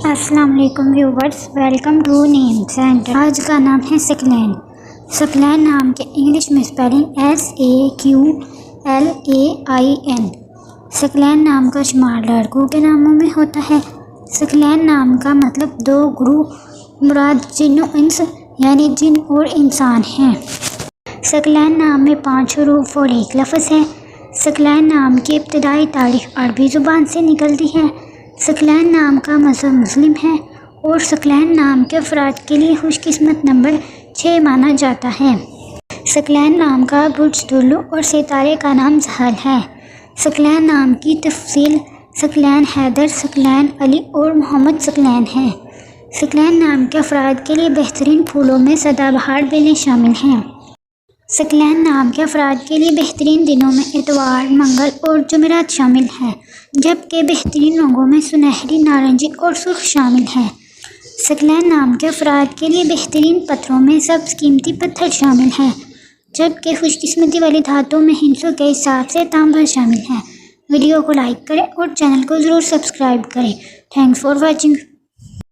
السلام علیکم viewers, welcome to name centre. آج کا نام ہے سکلین۔ سکلین نام کے انگلش میں اسپیلنگ SAQLAIN۔ سکلین نام کا شمار لڑکوں کے ناموں میں ہوتا ہے۔ سکلین نام کا مطلب دو گروہ مراد جن و انس یعنی جن اور انسان ہیں۔ سکلین نام میں 5 حروف اور 1 لفظ ہے۔ سکلین نام کی ابتدائی تاریخ عربی زبان سے نکلتی ہے۔ سکلین نام کا مذہب مسلم ہے اور سکلین نام کے افراد کے لیے خوش قسمت نمبر 6 مانا جاتا ہے۔ سکلین نام کا برج طلوع اور ستارے کا نام زحل ہے۔ سکلین نام کی تفصیل سکلین حیدر، سکلین علی اور محمد سکلین ہے۔ سکلین نام کے افراد کے لیے بہترین پھولوں میں سدا بہار بیلیں شامل ہیں۔ سکلین نام کے افراد کے لیے بہترین دنوں میں اتوار، منگل اور جمعرات شامل ہیں، جبکہ بہترین رنگوں میں سنہری، نارنجی اور سرخ شامل ہیں۔ سکلین نام کے افراد کے لیے بہترین پتھروں میں سبز قیمتی پتھر شامل ہیں، جبکہ خوش قسمتی والی دھاتوں میں ہندسوں کے حساب سے تانبا شامل ہے۔ ویڈیو کو لائک کریں اور چینل کو ضرور سبسکرائب کریں۔ Thanks for watching.